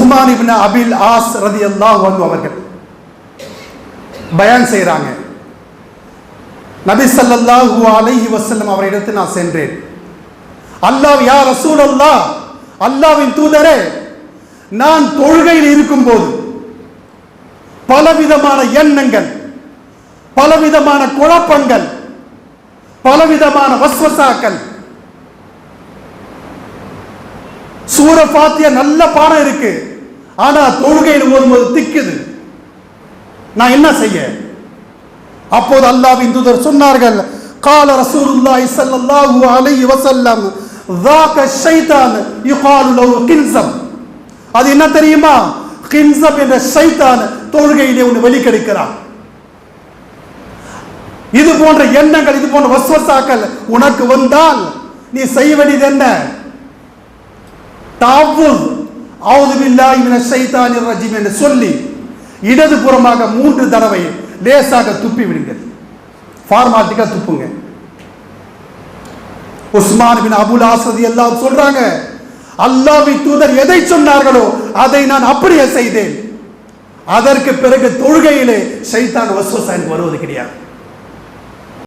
உஸ்மான் இப்னு அபில் as ரலியல்லாஹு அன்ஹு அவர்கள் பயான் செய்றாங்க. நபி ஸல்லல்லாஹு அலைஹி வஸல்லம் அவரிடத்தில் நான் சென்றேன். அல்லாஹ் யா ரசூலல்லாஹ், அல்லாஹ்வின் தூதரே, நான் தொழுகையில் இருக்கும்போது பலவிதமான எண்ணங்கள், பலவிதமான குழப்பங்கள், பலவிதமான வஸ்வசாக்கள். சூர ஃபாத்தியா நல்ல பாடம் இருக்கு, ஆனா தொழுகையில் ஓதும்போது திக்குது. நான் என்ன செய்ய? அப்போது அல்லாஹ்வின் தூதர் சொன்னார்கள், قال رسول الله صلى الله عليه وسلم ذاك الشيطان يقال له قنزب. அது என்ன தெரியுமா? கின்சப் என்ற ஷைத்தான் தொழுகையிலே உன்னை வெளிக்கெடுக்கிறான். இது போன்ற எண்ணங்கள், இது போன்ற வஸ்வசாக்கள் உனக்கு வந்தால் நீ செய்ய வேண்டியது என்ன? தஅவ்வுஸ் அஊது பில்லாஹி மினஷ் ஷைத்தானிர் ரஜீம் என்று சொல்லி இடது புறமாக 3 தடவை லேசாக துப்பி விடுங்கள். ஃபார்மாலிட்டிக்கா துப்புங்க. உஸ்மான் பின் அபுல் ஆஸ் ரலியல்லாஹு அன்ஹு சொல்றாங்க, அல்லாஹ்வின் தூதர் எதை சொன்னார்களோ அதை நான் அப்படியே செய்தேன். அதற்கு பிறகு தொழுகையிலே ஷைத்தான் வஸ்வசா வருவது கிடையாது.